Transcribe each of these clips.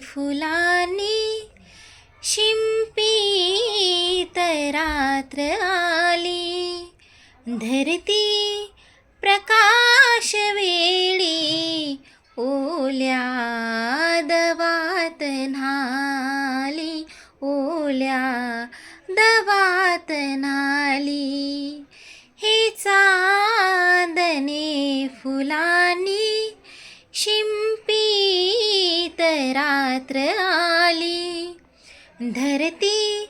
फुलांनी शिंपीत रात्र आली, धरती प्रकाश वेळी ओल्या दवात न्हाली, ओल्या दवात न्हाली. हे चांदणे फुलांनी शिंपीत रात्र आली, धरती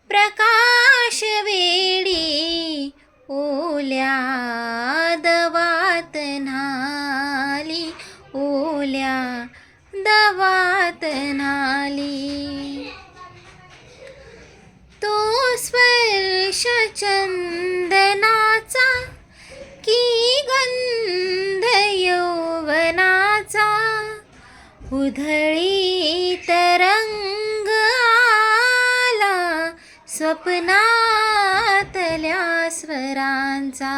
प्रकाश वेळी ओल्या दवात न्हाली, ओल्या दवात न्हाली. तो स्पर्श चंदनाचा की गंध यौवनाचा, उधळीत रंग आला स्वप्नातल्या स्वरांचा.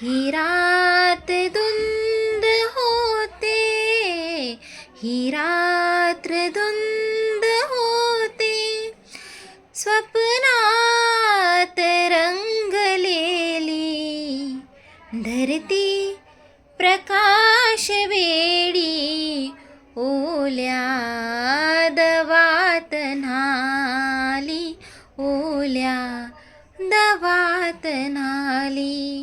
ही रात धुंद होते, ही रात्र धुंद होते, स्वप्नात रंगलेली, धरती प्रकाश वेळी ओल्या दवात न्हाली, ओल्या दवात न्हाली.